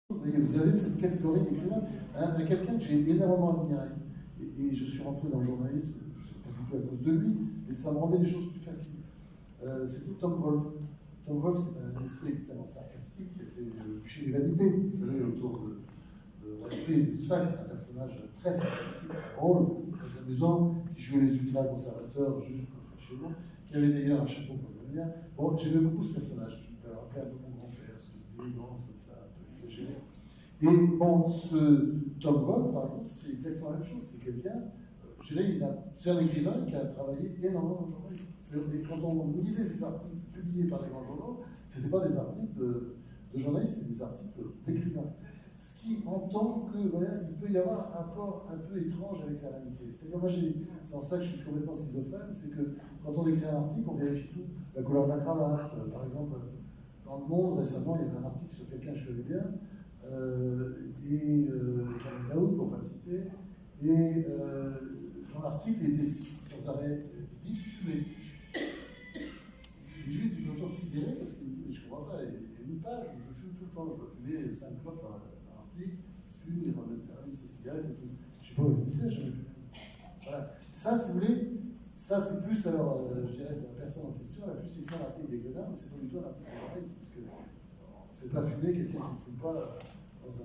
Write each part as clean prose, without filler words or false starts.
Vous voyez, vous avez cette catégorie d'écrivains. Quelqu'un que j'ai énormément admiré, et je suis rentré dans le journalisme, je ne sais pas du tout à cause de lui, et ça me rendait les choses plus faciles. C'était Tom Wolfe. Tom Wolfe, qui est un esprit extrêmement sarcastique, qui a fait le Bûcher des Vanités, vous savez, autour de Wall Street et tout ça, qui est un personnage très sarcastique, très drôle, très amusant, qui jouait les ultra-conservateurs jusqu'au fascisme, qui avait d'ailleurs un chapeau pour devenir. Bon, j'aimais beaucoup ce personnage, qui me rappelait un peu mon grand-père, espèce d'élégance comme ça, un peu exagérée. Et bon, ce Tom Wolfe, par exemple, c'est exactement la même chose. C'est quelqu'un, je dirais, c'est un écrivain qui a travaillé énormément dans le journalisme. Quand on lisait ces articles publiés par les grands journaux, ce n'étaient pas des articles de journalistes, c'était des articles d'écrivains. Ce qui entend que, voilà, il peut y avoir un rapport un peu étrange avec la réalité. C'est en ça que je suis complètement schizophrène, c'est que quand on écrit un article, on vérifie tout. La couleur de la cravate, par exemple, dans Le Monde, récemment, il y avait un article sur quelqu'un que je connais bien, Kamel Daoud, pour ne pas le citer, et dans l'article, il était sans arrêt dit fumé. J'ai vu du longtemps sidéré parce qu'il me dit, mais je ne comprends pas, il y a une page où je fume tout le temps, je dois fumer 5 clopes par article, je fume, il remet sa cigarette et tout. Je ne sais pas où il disait, jamais vu. Voilà. Ça, si vous voulez, ça c'est plus, alors, je dirais, la personne en question, elle a plus écrit un article d'écrivain, mais c'est pas du tout un article de journaliste, parce que on ne fait pas fumer quelqu'un qui ne fume pas dans un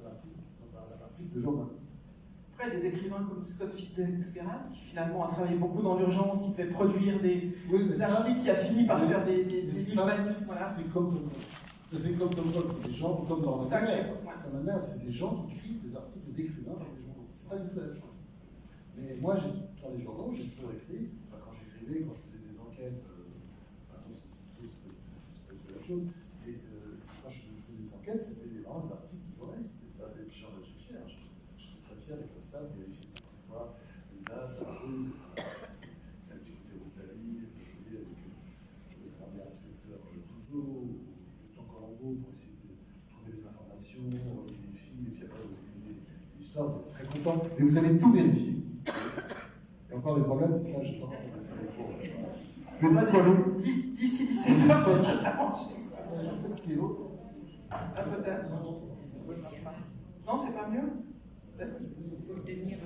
article de journal. Après, il y a des écrivains comme Scott Fitzgerald, qui finalement a travaillé beaucoup dans l'urgence, qui fait produire des articles, qui a fini par faire des livres magnifiques. Voilà. C'est comme Tom Wolfe, c'est des gens, comme dans ma mère, c'est des gens qui écrivent des articles d'écrivains dans les journaux. C'est pas du tout la même chose. Mais moi, dans les journaux, j'ai toujours écrit, enfin, quand j'écrivais, quand je faisais des enquêtes, c'est pas la même chose, et quand je faisais des enquêtes, c'était vraiment des articles de journalistes, et puis j'en suis fier. J'étais très fier avec ça, de vérifier 5 fois une date, un rue, c'est l'activité d'Outali, avec le premier inspecteur Douzeau, le temps Colombo, pour essayer de trouver des informations, relier les filles, et puis après vous écrivez l'histoire, vous êtes très content, mais vous avez tout vérifié. Et encore des problèmes, c'est ça, j'ai tendance à passer les cours. Je vais vous coller. D'ici 17h, ça mange. Je fais ce qu'il faut. Ah, peut-être. Non, c'est pas mieux. Il faut le tenir.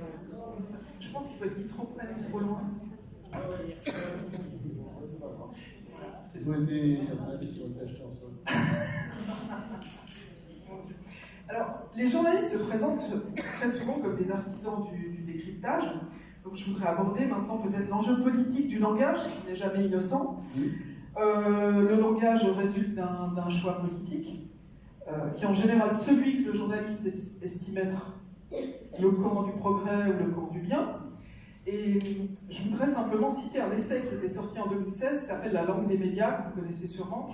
Je pense qu'il faut être trop près ou trop loin. C'est pas grave. Ils ont été achetés en sol. Alors, les journalistes se présentent très souvent comme des artisans du décryptage. Donc, je voudrais aborder maintenant peut-être l'enjeu politique du langage, qui n'est jamais innocent. Oui. Le langage résulte d'un choix politique, qui est en général celui que le journaliste estime être le camp du progrès ou le camp du bien. Et je voudrais simplement citer un essai qui était sorti en 2016 qui s'appelle La langue des médias, que vous connaissez sûrement.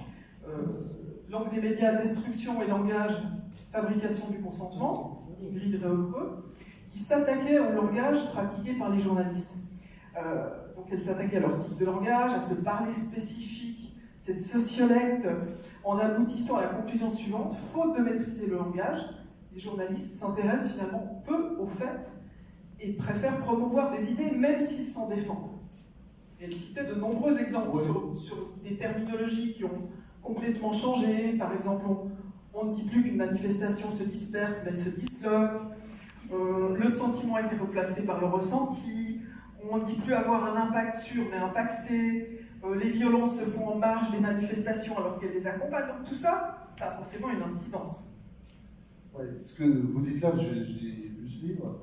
Langue des médias, destruction et langage, fabrication du consentement, Ingrid Réaucreux, qui s'attaquait au langage pratiqué par les journalistes. Donc elle s'attaquait à leur type de langage, à ce parler spécifique, cette sociolecte, en aboutissant à la conclusion suivante: faute de maîtriser le langage, les journalistes s'intéressent finalement peu aux faits et préfèrent promouvoir des idées même s'ils s'en défendent. Et elle citait de nombreux exemples sur des terminologies qui ont complètement changé. Par exemple, on ne dit plus qu'une manifestation se disperse, mais elle se disloque. Le sentiment a été replacé par le ressenti. On ne dit plus avoir un impact sur, mais impacté. Les violences se font en marge des manifestations alors qu'elles les accompagnent. Donc tout ça, ça a forcément une incidence. Ouais, ce que vous dites là, j'ai lu ce livre,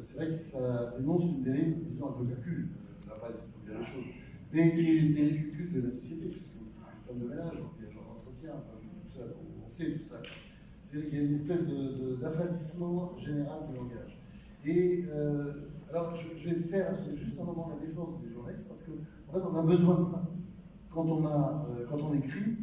c'est vrai que ça dénonce une dérive, disons, un peu calcul, je ne vais pas essayer de dire les choses, mais qui est une dérive culturelle de la société, puisque les femmes de ménage, les gens d'entretien, enfin, tout ça, on sait tout ça. Il y a une espèce d'affadissement général du langage. Et alors, je vais faire juste un moment la défense des journalistes, parce qu'en fait, on a besoin de ça. Quand on écrit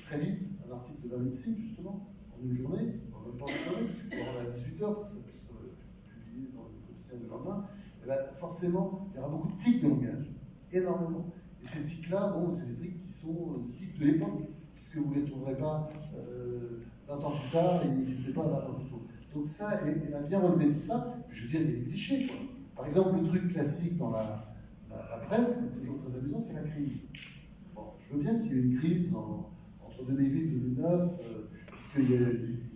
très vite un article de 20 signes, justement, en une journée, en même pas une journée, puisqu'il faut rendre à 18h pour que ça puisse être publié dans le quotidien du lendemain, et bien, forcément, il y aura beaucoup de tics de langage, énormément. Et ces tics-là, bon, c'est des tics qui sont des tics de l'époque, puisque vous ne les trouverez pas 20 ans plus tard, et ils n'existaient pas 20 ans plus tôt. Donc ça, elle a bien relevé tout ça. Puis je veux dire, il y a des clichés, quoi. Par exemple, le truc classique dans la presse, c'est toujours très amusant, c'est la crise. Bon, je veux bien qu'il y ait une crise entre 2008 et 2009, puisqu'il y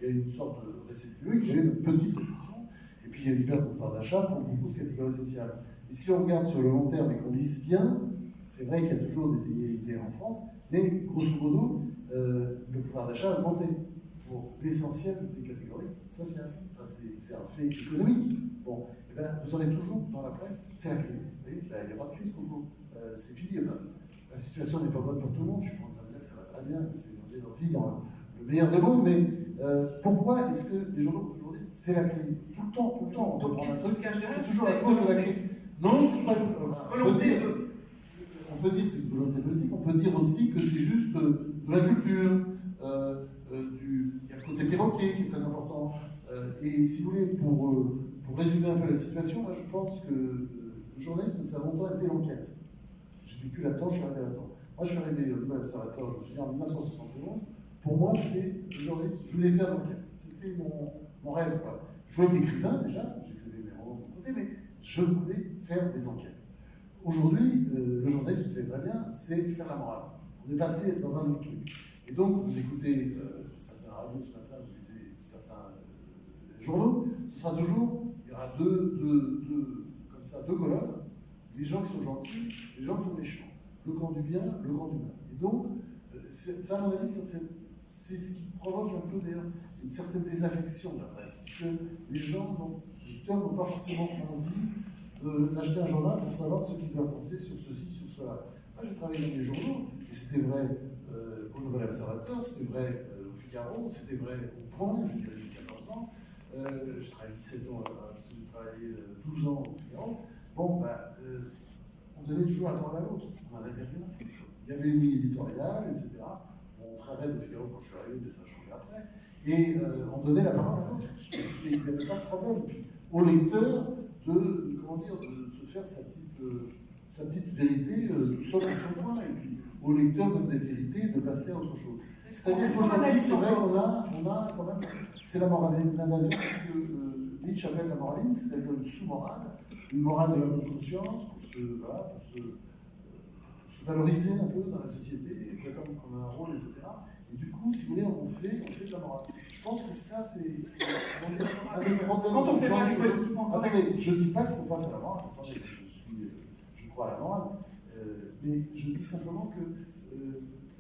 a une sorte de récession, il y a une petite récession, et puis il y a une perte de pouvoir d'achat pour beaucoup de catégories sociales. Et si on regarde sur le long terme et qu'on lisse bien, c'est vrai qu'il y a toujours des inégalités en France, mais grosso modo, le pouvoir d'achat a augmenté pour l'essentiel des catégories sociales. Enfin, c'est un fait économique. Bon, et ben, vous aurez toujours dans la presse, c'est la crise. Vous voyez, il n'y a pas de crise, Coco. C'est fini. Enfin, la situation n'est pas bonne pour tout le monde. Je suis pas en train de dire que ça va très bien, que on vit dans le meilleur des mondes, mais pourquoi est-ce que les journaux aujourd'hui, c'est la crise? Tout le temps, tout le temps. Donc, qu'est-ce qui se cache derrière? C'est toujours à cause de la crise. Non, c'est pas une volonté. On peut dire que c'est une volonté politique, on peut dire aussi que c'est juste de la culture, il y a le côté perroquet qui est très important. Et si vous voulez, pour résumer un peu la situation, moi je pense que le journalisme, ça a longtemps été l'enquête. J'ai vécu là-dedans, je suis arrivé là-dedans. Moi je suis arrivé au Nouvel Observateur, je me souviens, en 1971. Pour moi, c'était le journalisme, je voulais faire l'enquête. C'était mon rêve, quoi. Je voulais être écrivain déjà, j'écrivais mes romans de mon côté, mais je voulais faire des enquêtes. Aujourd'hui, le journalisme, vous savez très bien, c'est faire la morale. On est passé dans un autre truc. Et donc, vous écoutez certains radios ce matin, vous lisez certains journaux, ce sera toujours, il y aura deux colonnes, les gens qui sont gentils, les gens qui sont méchants, le camp du bien, le camp du mal. Et donc, ça, à mon avis, c'est ce qui provoque un peu d'ailleurs une certaine désaffection de la presse, puisque les gens, les lecteurs n'ont pas forcément envie d'acheter un journal pour savoir ce qu'ils doivent penser sur ceci, sur cela. Moi, j'ai travaillé dans des journaux, et c'était vrai au Nouvel Observateur, c'était vrai au Figaro, c'était vrai au Point, j'ai dirigé 14 ans, je travaillé 17 ans, j'ai travaillé 12 ans au Figaro. Bon, on donnait toujours la parole à l'autre, on n'en avait rien à foutre. Il y avait une ligne éditoriale, etc. On travaillait au Figaro quand je suis arrivé, mais ça a changé après, et on donnait la parole à l'autre. Il n'y avait pas de problème. Puis, au lecteur, de se faire sa petite vérité tout seul dans son coin, et puis au lecteur même d'être irrité, de passer à autre chose. C'est-à-dire qu'aujourd'hui, c'est vrai qu'on a quand même, c'est la morale, l'invasion que Nietzsche appelle la moraline, c'est-à-dire une sous-morale, une morale de la bonne conscience pour se valoriser un peu dans la société, prétendre qu'on a un rôle, etc. Et du coup, si vous voulez, on fait de la morale. Je pense que ça, c'est un des problèmes. Quand on fait mal politiquement. Attendez, je ne dis pas qu'il ne faut pas faire la morale. Attendez, je crois à la morale. Mais je dis simplement que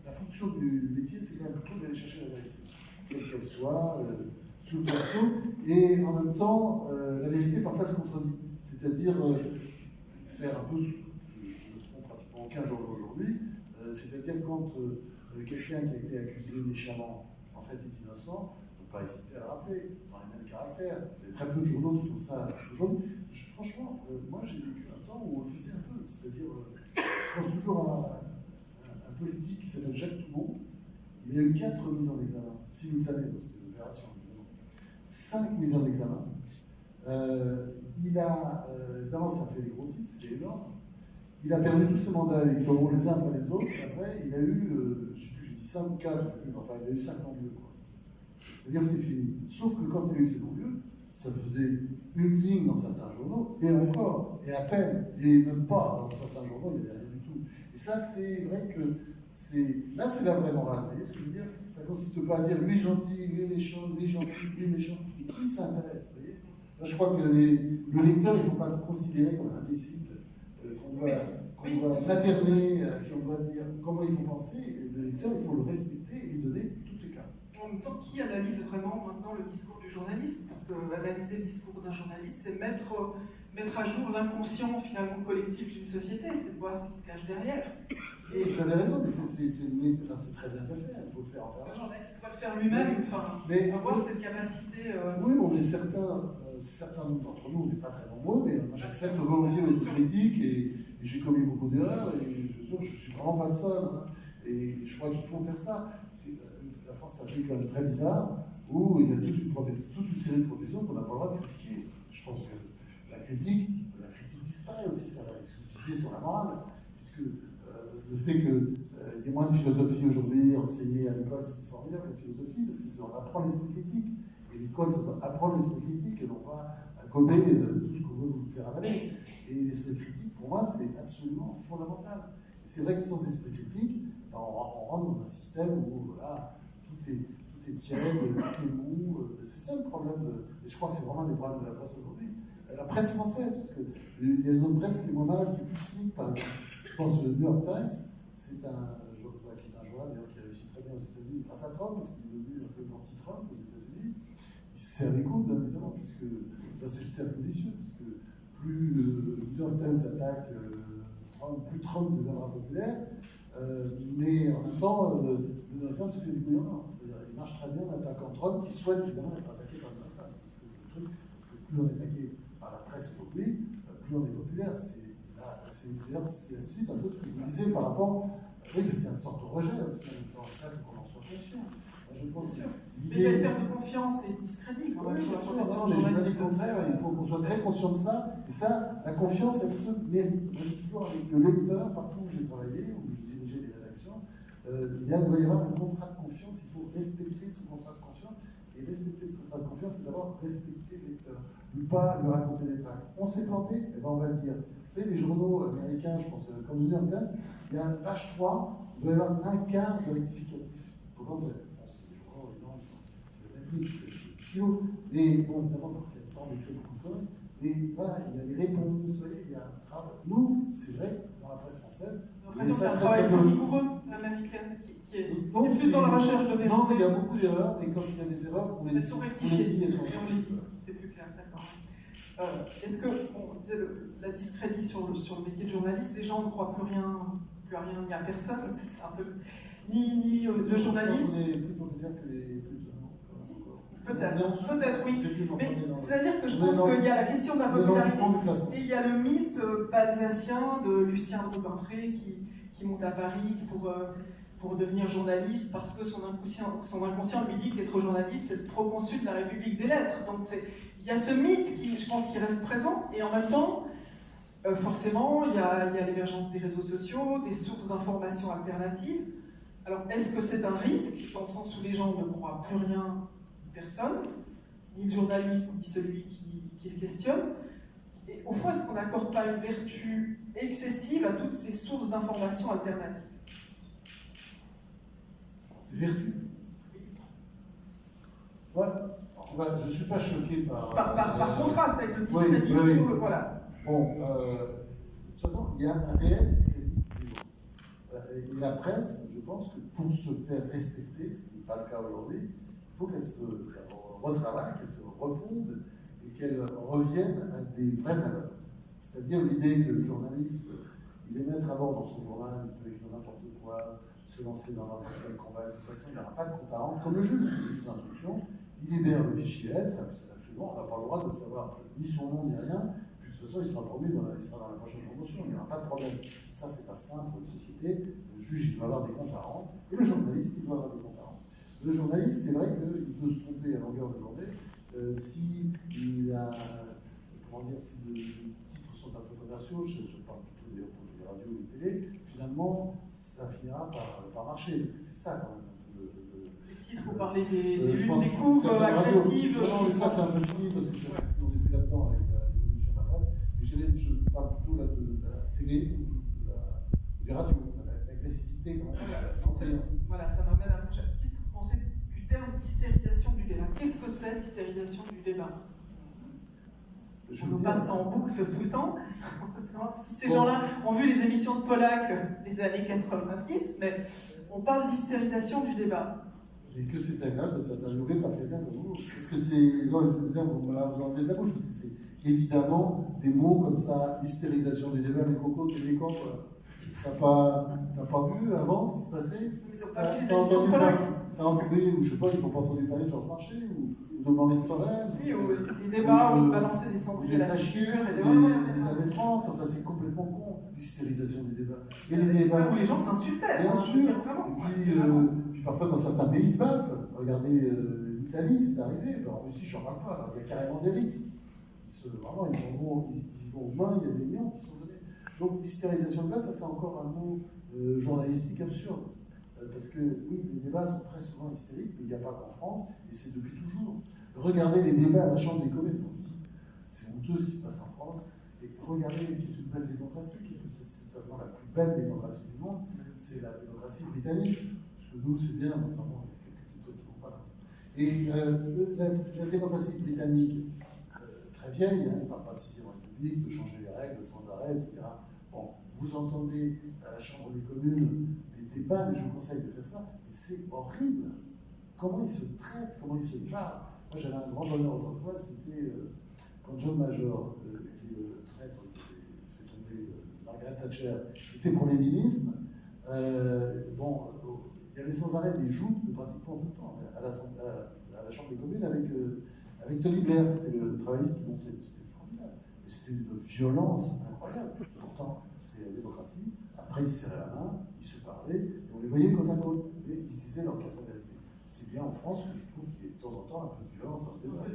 la fonction du métier, c'est quand même plutôt d'aller chercher la vérité, quelle qu'elle soit, sous le verso. Et en même temps, la vérité, parfois, se contredit. C'est-à-dire faire un peu ce que font pratiquement aucun journal aujourd'hui. C'est-à-dire quand quelqu'un qui a été accusé méchamment, en fait, est innocent, ne pas hésiter à le rappeler, dans les mêmes caractères. Il y a très peu de journaux qui font ça aujourd'hui. Franchement, moi j'ai vécu un temps où on le faisait un peu. C'est-à-dire, je pense toujours à un politique qui s'appelle Jacques Toubon. Il y a eu 4 mises en examen, simultanées, c'est une opération, évidemment. 5 mises en examen. Évidemment, ça fait des gros titres, c'était énorme. Il a perdu tous ses mandats électoraux les uns après les autres. Après, il a eu, je ne sais plus, j'ai dit 5 ou 4, enfin, il a eu 5 non-lieux. C'est-à-dire, c'est fini. Sauf que quand il a eu ses non-lieux, ça faisait une ligne dans certains journaux, et encore, et à peine, et même pas dans certains journaux, il n'y avait rien du tout. Et ça, c'est vrai que là, c'est la vraie morale. Vous voyez ce que je veux dire? Ça ne consiste pas à dire lui gentil, lui méchant, lui gentil, lui méchant. Et qui s'intéresse? Vous voyez? Là, je crois que le lecteur, il ne faut pas le considérer comme un imbécile, qu'on doit materner, qu'on doit dire comment il faut penser. Le lecteur, il faut le respecter et lui donner toutes les cartes. En même temps, qui analyse vraiment maintenant le discours du journaliste? Parce que analyser le discours d'un journaliste, c'est mettre à jour l'inconscient finalement collectif d'une société, c'est de voir ce qui se cache derrière. Et vous avez raison, mais c'est très bien fait, il faut le faire en permanence. Le journaliste ne peut pas le faire lui-même, avoir cette capacité. Oui, on est certains d'entre nous, on n'est pas très nombreux, mais moi j'accepte volontiers l'autocritique et j'ai commis beaucoup d'erreurs et je ne suis vraiment pas le seul. Hein, et je crois qu'il faut faire ça. La France est un pays quand même très bizarre où il y a toute une série de professions qu'on n'a pas le droit de critiquer. Je pense que la critique disparaît aussi, ça va, ce que je disais sur la morale, puisque le fait qu'il y ait moins de philosophie aujourd'hui enseignée à l'école, c'est formidable la philosophie, parce qu'on apprend l'esprit critique. Et l'école, ça doit apprendre l'esprit critique et non pas gober tout ce qu'on veut vous faire avaler. Et l'esprit critique, pour moi, c'est absolument fondamental. Et c'est vrai que sans esprit critique, on rentre dans un système où voilà, tout est est tiède, tout est mou. C'est ça le problème. Et je crois que c'est vraiment un des problèmes de la presse aujourd'hui. La presse française, parce qu'il y a une autre presse qui est moins malade, qui est plus cynique, par exemple. Je pense que le New York Times, c'est un journal d'ailleurs qui a réussi très bien aux États-Unis grâce à Trump, parce qu'il est devenu un peu anti-Trump aux États-Unis. Il se sert les coudes, évidemment, puisque c'est le cercle vicieux, puisque plus le New York Times attaque Trump, plus Trump deviendra populaire. Mais en même temps, le New York Times se fait des couilles en or. C'est-à-dire, il marche très bien en attaquant Trump, qui souhaite évidemment être attaqué par le New York Times. Parce que plus on est attaqué par la presse aujourd'hui, plus on est populaire. C'est la suite un peu de ce que je vous disais par rapport. Oui, parce qu'il y a une sorte de rejet aussi en même temps. Ça, il faut qu'on en soit conscient. Je pense que mais il y a une perte de confiance et de discrédit quand même sur la profession de journaliste. Au contraire, il faut qu'on soit très conscient de ça. Et ça, la confiance, elle se mérite. Moi, j'ai toujours avec le lecteur, partout où j'ai travaillé, où j'ai dirigé des rédactions, il doit y avoir un contrat de confiance. Il faut respecter ce contrat de confiance. Et respecter ce contrat de confiance, c'est d'abord respecter le lecteur. Ne pas lui raconter des blagues. On s'est planté, eh ben on va le dire. Vous savez, les journaux américains, je pense, comme le New York Times, il y a page 3, il doit y avoir un quart de rectificatif. Pourtant, c'est des journaux, évidemment, qui sont kilos. Mais bon, évidemment, parce qu'il y a le temps d'écrire beaucoup de conneries. Mais voilà, il y a des réponses, vous voyez, il y a un travail. Nous, c'est vrai, dans la presse française, j'ai l'impression qu'il y a un travail plus rigoureux américain qui est plus dans la recherche de vérité. Non, il y a beaucoup d'erreurs, mais quand il y a des erreurs, on les dit. Elles sont rectifiées. Elles sont rectifiées. C'est plus clair, d'accord. Est-ce que, on disait la discrédit sur le métier de journaliste, les gens ne croient plus à rien ni à personne, c'est un peu ni le journaliste. On est plus populaire que les plus Peut-être, oui. Mais c'est-à-dire que je pense qu'il y a la question de la popularité et il y a le mythe balsacien de Lucien de Rubempré qui monte à Paris pour devenir journaliste parce que son inconscient lui dit qu'être journaliste, c'est le proconsul de la République des lettres. Donc il y a ce mythe qui, je pense, qui reste présent et en même temps, forcément, il y a l'émergence des réseaux sociaux, des sources d'informations alternatives. Alors, est-ce que c'est un risque, dans le sens où les gens ne croient plus rien, personne, ni le journaliste, ni celui qui le questionne? Et au fond, est-ce qu'on n'accorde pas une vertu excessive à toutes ces sources d'informations alternatives? Vertu? Ouais. Je ne suis pas choqué par contraste avec le discrédit sur le... Voilà. Bon, de toute façon, il y a un réel discrédit. Et la presse, je pense que pour se faire respecter, ce qui n'est pas le cas aujourd'hui, il faut qu'elle se retravaille, qu'elle se refonde et qu'elle revienne à des vraies valeurs. C'est-à-dire l'idée que le journaliste, il est mettre à bord dans son journal, il peut écrire n'importe quoi, se lancer dans n'importe quel combat, de toute façon, il n'y aura pas de compte à rendre, comme le juge d'instruction. Il libère le fichier S, absolument, on n'a pas le droit de savoir ni son nom ni rien, puis de toute façon il sera promu, il sera dans la prochaine promotion, il n'y aura pas de problème. Ça, c'est pas simple pour une société, le juge il doit avoir des comptes à rendre, et le journaliste il doit avoir des comptes à rendre. Le journaliste, c'est vrai qu'il peut se tromper à longueur de journée, si les titres sont un peu commerciaux, je parle plutôt d'ailleurs pour les radios ou les télés, finalement ça finira par marcher, parce que c'est ça quand même. Vous parlez des luttes des coups agressives. Non, mais ça c'est un peu fini parce que on n'est plus là-dedans avec l'évolution de la presse. Mais je parle plutôt là de la télé ou des radios, l'agressivité quand même. Voilà, ça m'amène à... Qu'est-ce que vous pensez du terme d'hystérisation du débat? Qu'est-ce que c'est l'hystérisation du débat? On nous passe ça en boucle tout le temps. Si ces gens-là ont vu les émissions de Pollack des années 90, mais on parle d'hystérisation du débat. Et que c'est agréable d'être interviewé par quelqu'un comme vous. Parce que c'est. Non, je veux dire, vous m'enlevez de la bouche, parce que c'est évidemment des mots comme ça, hystérisation du débat, mais Coco, t'es des camps, t'as pas vu avant ce qui se passait? T'as entendu parler, ou je sais pas, ils n'ont pas entendu parler de Georges Marchais, ou de Maurice Thorez? Oui, des débats où on se balançait des cendriers à la figure, et des années 30, enfin c'est complètement con, l'hystérisation du débat. Et les débats. Où les gens s'insultaient. Bien sûr. Et puis parfois dans certains pays ils se battent. Regardez l'Italie, c'est arrivé. En Russie, j'en parle pas. Alors, il y a carrément des risques. Vraiment, ils vont aux mains, il y a des millions qui sont donnés. Donc l'hystérisation de débat, ça c'est encore un mot journalistique absurde. Parce que oui, les débats sont très souvent hystériques, mais il n'y a pas qu'en France, et c'est depuis toujours. Regardez les débats à la Chambre des communes. C'est honteux ce qui se passe en France. Et regardez, c'est une belle démocratie, c'est certainement la plus belle démocratie du monde, c'est la démocratie britannique. Parce que nous, c'est bien, enfin bon, il y a quelques trucs qui vont pas. Et la démocratie britannique, très vieille, hein, il ne parle pas de 6e République, de changer les règles sans arrêt, etc. Bon, vous entendez à la Chambre des communes des débats, mais je vous conseille de faire ça, et c'est horrible. Comment ils se traitent, comment ils se parlent. Moi, j'avais un grand bonheur autrefois, c'était quand John Major, qui est le traître qui fait tomber Margaret Thatcher, était Premier ministre. Bon, il y avait sans arrêt des joutes pratiquement tout le temps à la Chambre des communes avec Tony Blair, qui était le travailliste qui montait. C'était formidable. Mais c'était une violence incroyable. Pourtant, c'est la démocratie. Après, ils se serraient la main, ils se parlaient, et on les voyait côte à côte. Et ils se disaient leurs quatre vérités. C'est bien en France que je trouve qu'il y ait de temps en temps un peu de violence dans le débat.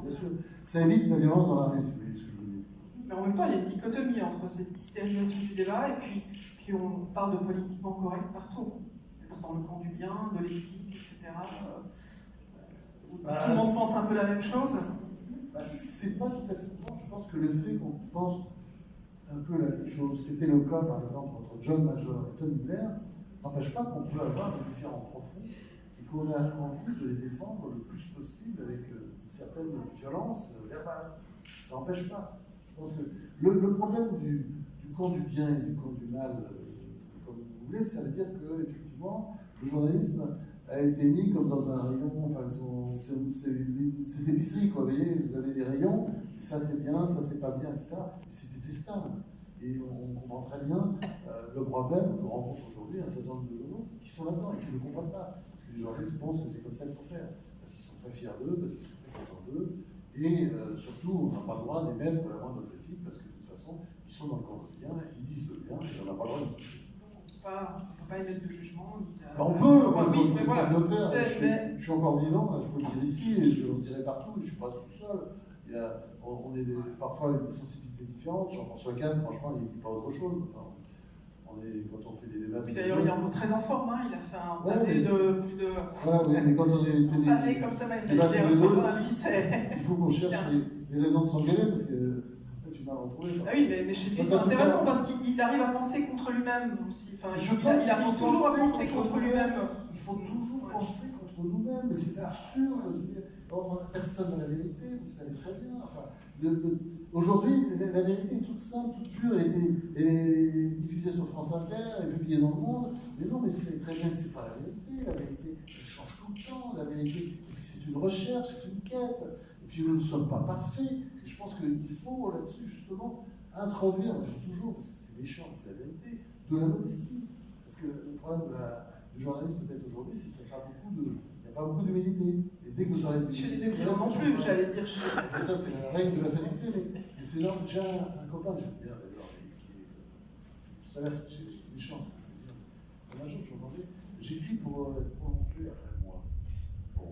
Bien sûr. Ça évite la violence dans la rue, si vous voyez ce que je veux dire. Mais en même temps, il y a une dichotomie entre cette hystérisation du débat et puis on parle de politiquement correct partout. Dans le camp du bien, de l'éthique, etc. Tout le monde pense un peu la même chose. C'est pas tout à fait bon. Je pense que le fait qu'on pense un peu la même chose, ce qui était le cas par exemple entre John Major et Tony Blair, n'empêche pas qu'on peut avoir des différends profonds et qu'on a envie de les défendre le plus possible avec une certaine violence verbale. Ça n'empêche pas. Je pense que le problème du camp du bien et du camp du mal, comme vous voulez, ça veut dire que effectivement le journalisme a été mis comme dans un rayon, enfin c'est l'épicerie, quoi, vous voyez, vous avez des rayons, et ça c'est bien, ça c'est pas bien, etc. Et c'est détestable. Et on comprend très bien le problème que rencontre aujourd'hui un certain nombre de journaux qui sont là-dedans et qui ne comprennent pas. Parce que les journalistes pensent que c'est comme ça qu'il faut faire. Parce qu'ils sont très fiers d'eux, parce qu'ils sont très contents d'eux. Et surtout, on n'a pas le droit de les mettre la moindre critique, parce que de toute façon, ils sont dans le camp du bien, ils disent le bien, et on n'a pas le droit de dire. On ne peut pas émettre de jugement. On peut, moi je oui, peux voilà, le faire. Je suis encore vivant, je peux le dire ici, et je le dirai partout, et je ne suis pas tout seul. On est parfois avec des sensibilités différentes. Jean-François Kahn, franchement, il ne dit pas autre chose. Enfin, quand on fait des débats. Oui, d'ailleurs, il est encore très en forme, hein. Il a fait un pavé de plus de. Voilà, oui, mais quand on fait des pavé comme ça, même, il faut qu'on cherche les raisons de s'engueuler, parce que tu m'as retrouvé. Ah oui, mais chez lui, c'est intéressant parce qu'il arrive à penser contre lui-même aussi. Enfin, il arrive toujours à penser contre lui-même. Il faut toujours penser contre nous-mêmes, mais c'est absurde. Personne n'a la vérité, vous savez très bien. Enfin, aujourd'hui, la vérité est toute simple, toute pure. Elle est diffusée sur France Inter, elle est publiée dans le monde. Mais non, mais vous savez très bien que ce n'est pas la vérité. La vérité, elle change tout le temps. La vérité, et puis c'est une recherche, c'est une quête. Et puis nous ne sommes pas parfaits. Et je pense qu'il faut là-dessus, justement, introduire, je dis toujours, parce que c'est méchant, c'est la vérité, de la modestie. Parce que le problème du journalisme, peut-être aujourd'hui, c'est qu'il n'y a pas beaucoup d'humilité. Et dès que vous aurez de Chez les écrivains non plus, j'allais dire. Ça, c'est la règle de la fatalité. Mais c'est là déjà un copain, j'aime bien d'ailleurs, qui ça a l'air c'est méchant, ce que je veux dire. Un jour, je me demandais, j'écris pour prolonger après moi. Bon.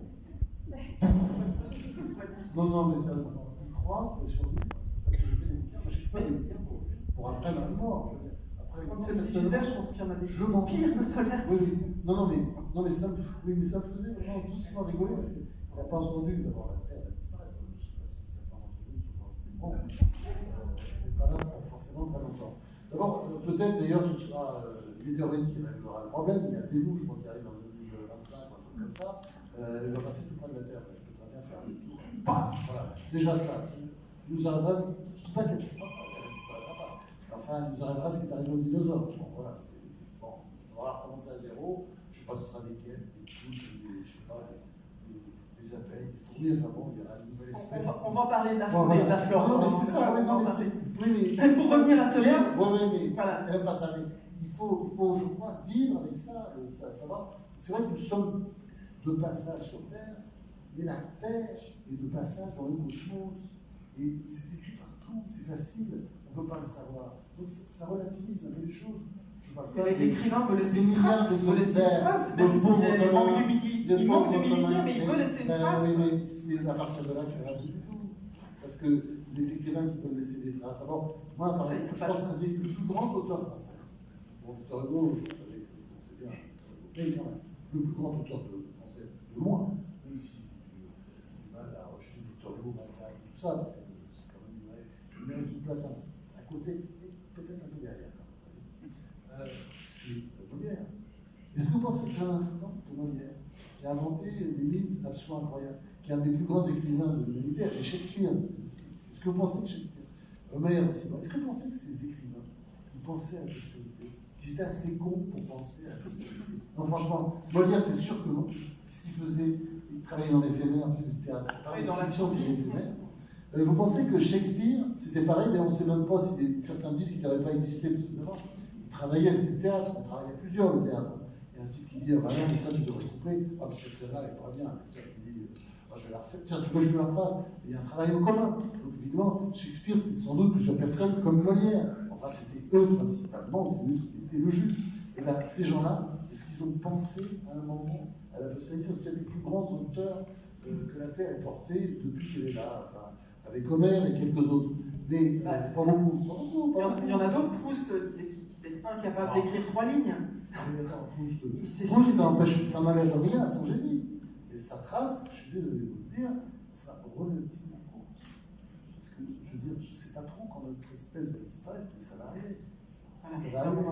Non, mais ça, il croit sur lui, parce que je fais des bouquins, mais j'écris pas des bouquins pour après ma mort. Comme c'est le Solaire, je pense qu'il y en a des pires que Solaire. Non, mais ça me faisait vraiment doucement rigoler, parce qu'il n'a pas entendu d'abord la Terre va disparaître. Je ne sais pas si certains d'entre vous sont pas plus grands. Elle n'est pas là pour forcément très longtemps. D'abord, peut-être d'ailleurs, ce sera météorite qui réglera le problème. Il y a des loups, je crois, qui arrivent dans le 2025 ou un truc comme ça. Il va passer tout près de la Terre. Il peut très bien faire le tour. Paf, voilà. Déjà ça. Il nous arrivera, je ne dis pas qu'elle ne disparaîtra pas. Enfin, il nous arrivera ce qui est arrivé aux dinosaures. Bon, voilà. Bon, il faudra recommencer à zéro. Je ne sais pas si ce sera des guêpes, des poules, je sais pas, des abeilles, des fourmis. Enfin bon, il y aura une nouvelle espèce. On va parler de la faune et de la flore. Non, mais c'est ça. Mais pour revenir à Solaire, mais voilà. Elle pas ça. Mais il faut, je crois, vivre avec ça, savoir. C'est vrai que nous sommes de passage sur Terre, mais la Terre est de passage dans le cosmos. Et c'est écrit partout, c'est facile, on ne peut pas le savoir. Donc ça relativise un peu les choses. L'écrivain peut laisser une trace, même s'il manque d'humilité, mais il peut laisser une trace. Oui, mais c'est à partir de là que ça va du tout. Parce que les écrivains qui peuvent laisser des traces. Alors, moi, par exemple, je pense qu'un des plus grands auteurs français, bon, Victor Hugo, c'est bien, mais quand même, le plus grand auteur français, de loin, même si du mal à rejeter Victor Hugo, Balzac, tout ça, parce que c'est quand même, il mérite une place à côté, et peut-être un peu derrière. C'est Molière. Est-ce que vous pensez qu'à l'instant que Molière qui a inventé des mythes absolument incroyables, qui est un des plus grands écrivains de l'humanité, c'est Shakespeare. Est-ce que vous pensez que Shakespeare, Homère aussi, est-ce que vous pensez que ces écrivains, ils pensaient à la postérité, qu'ils étaient assez cons pour penser à la postérité? Non, franchement, Molière, c'est sûr que non, puisqu'il il travaillait dans l'éphémère, parce que le théâtre, c'est pareil, dans la fiction, c'est survie. l'éphémère. Vous pensez que Shakespeare, c'était pareil, d'ailleurs on ne sait même pas si certains disent qu'il n'avait pas existé, tout simplement. Il travaillait, c'était le théâtre, on travaillait à plusieurs le théâtre. Il y a un type qui dit, ah bah non, mais ça tu devrais couper, ah mais cette scène-là elle est pas bien, l'acteur qui dit, ah, je vais la refaire, tiens, tu veux que je la fasse? Il y a un travail en commun. Donc évidemment, Shakespeare, c'était sans doute plusieurs personnes comme Molière. Enfin, c'était eux principalement, c'est eux qui étaient le juge. Et bien, ces gens-là, est-ce qu'ils ont pensé à un moment à la postérité? C'est peut-être les plus grands auteurs que la Terre ait portés depuis qu'elle est là. Enfin, avec Homère et quelques autres. Mais pas beaucoup. Il y en a d'autres, Proust, qui est incapable d'écrire 3 lignes. Proust, ça n'enlève rien à son génie. Et sa trace, je suis désolé de vous le dire, ça relativement courte. Parce que, je veux dire, je ne sais pas trop quand notre espèce va disparaître, mais ça va arriver. Voilà, ça va arriver.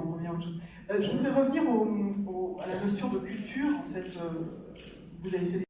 Je voudrais revenir à la notion de culture. En fait, vous avez fait